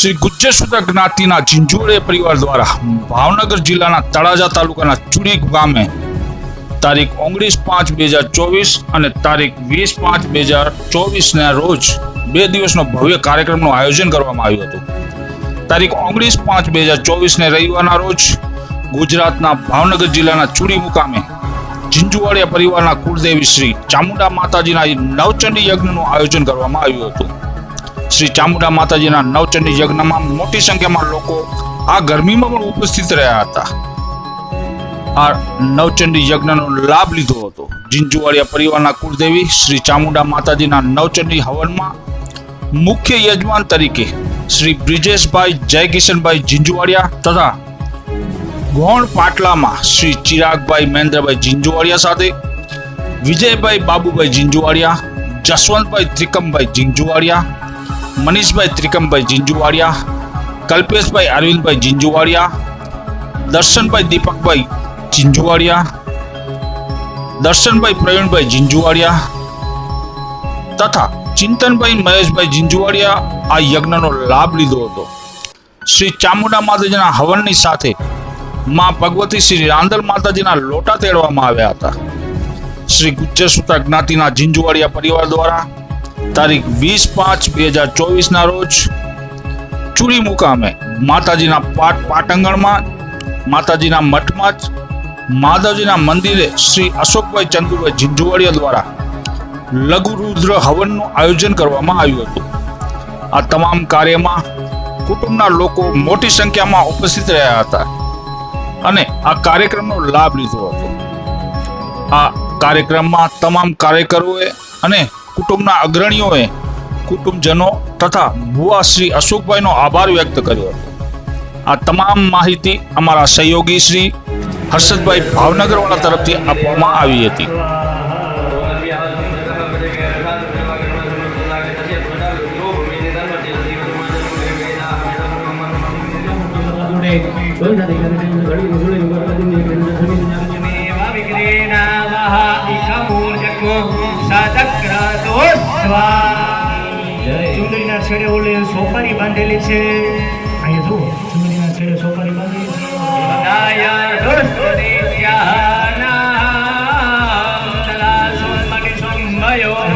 શ્રી ગુજ્જર સુતા જ્ઞાતિના ઝીંઝુવાડિયા પરિવાર દ્વારા ભાવનગર જિલ્લાના તળાજા તાલુકાના ચુડી ગામે તારીખ 19/5/2024 અને તારીખ 20/5/2024 રોજ 2 દિવસનો ભવ્ય કાર્યક્રમનું આયોજન કરવામાં આવ્યું હતું. તારીખ 19/5/2024 રવિવારના રોજ ગુજરાતના ભાવનગર જિલ્લાના ચુડી મુકામે ઝીંઝુવાડિયા પરિવારના કુળદેવી શ્રી ચામુંડા માતાજીના નવચંડી યજ્ઞનું આયોજન કરવામાં આવ્યું હતું. શ્રી ચામુંડા માતાજીના નવચંડી યજ્ઞમાં મોટી સંખ્યામાં લોકો આ ગરમીમાં પણ ઉપસ્થિત રહ્યા હતા. આ નવચંડી યજ્ઞનો લાભ લીધો હતો. ઝીંઝુવાડિયા પરિવારના કુળદેવી શ્રી ચામુંડા માતાજીના નવચંડી હવનમાં મુખ્ય યજમાન તરીકે શ્રી બ્રિજેશભાઈ જયકિશનભાઈ ઝીંઝુવાડિયા તથા ગોણ પાટલામાં શ્રી ચિરાગભાઈ મહેન્દ્રભાઈ ઝીંઝુવાડિયા સાથે વિજયભાઈ બાબુભાઈ ઝીંઝુવાડિયા, જસવંતભાઈ ત્રિકમભાઈ ઝીંઝુવાડિયા, મનીષભાઈ ત્રિકમભાઈ ઝીંઝુવાડિયા, કલ્પેશભાઈ અરવિંદભાઈ ઝીંઝુવાડિયા, દર્શનભાઈ દીપકભાઈ ઝીંઝુવાડિયા, દર્શનભાઈ પ્રવીણભાઈ ઝીંઝુવાડિયા તથા ચિંતનભાઈ મહેશભાઈ ઝીંઝુવાડિયા આ યજ્ઞનો લાભ લીધો હતો. શ્રી ચામુંડા માતાજીના હવનની સાથે માં ભગવતી શ્રી રાંદલ માતાજીના લોટા તેડવામાં આવ્યા હતા. શ્રી ગુજ્જર સુતા જ્ઞાતિના ઝીંઝુવાડિયા પરિવાર દ્વારા તારીખ 20/5/2024 રોજ ચુડી મુકામે માતાજીના પાટંગણમાં, માતાજીના મઠમાં જ માધવજીના મંદિરે શ્રી અશોકભાઈ ચંદુભાઈ ઝીંઝુવાડિયા દ્વારા લઘુ રુદ્ર હવનનું આયોજન કરવામાં આવ્યું હતું. આ તમામ કાર્યમાં કુટુંબના લોકો મોટી સંખ્યામાં ઉપસ્થિત રહ્યા હતા અને આ કાર્યક્રમનો લાભ લીધો હતો. આ કાર્યક્રમમાં તમામ કાર્યકરોએ અને કુટુંબના અગ્રણીઓએ કુટુંબજનો તથા ભુવા શ્રી અશોકભાઈનો આભાર વ્યક્ત કર્યો હતો. આ તમામ માહિતી અમારા સહયોગી શ્રી હર્ષદભાઈ ભાવનગરવાળા તરફથી આપવામાં આવી હતી. ચુંદડીના છેડે ઓલે સોપારી બાંધેલી છે. અહીંયા જુઓ, ચુંદડીના છેડે સોપારી બાંધેલી છે.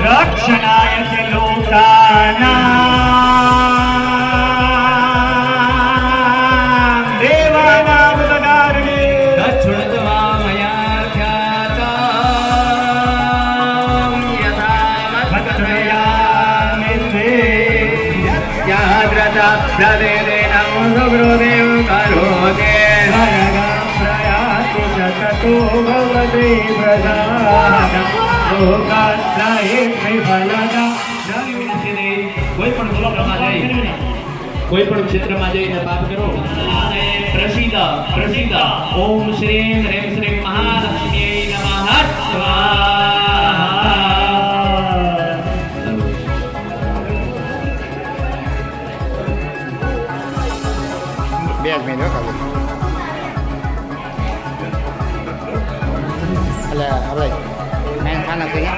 રક્ષણાય તે લોકાના દેવાના ઉદગારણે દક્ષિણત્વા મયા ખ્યાતા યથા ભદ્રયામિતે યાદ્રતા પ્રદેદેનં સુગ્રોદેવ કરોદે ભરગા પ્રયાતિ જગતો ભવતે પ્રસાદ લોકાત્રાય વિફલતા. કોઈ પણ ક્ષેત્રમાં જઈ, કોઈ પણ ક્ષેત્રમાં જઈને પાપ કરો. પ્રસિદ્ધ ઓમ શ્રીમ હ્રીમ શ્રીમ મહાલક્ષ્મી નમઃ સ્વાહા. બે જ મિનિટ ખાલી. એટલે હવે મેં ખાના પીના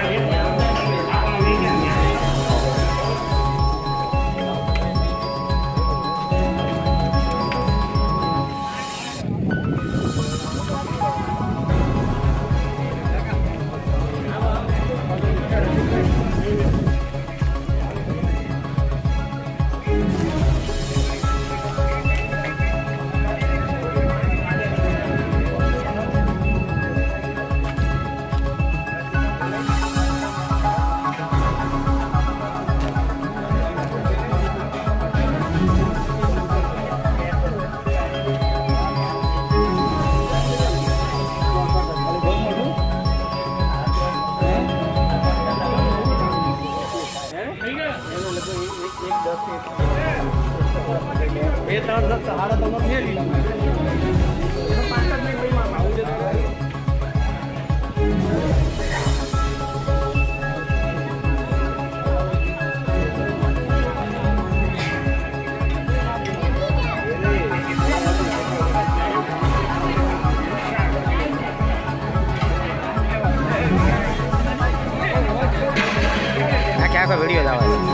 આખો વિડીયો લાવે.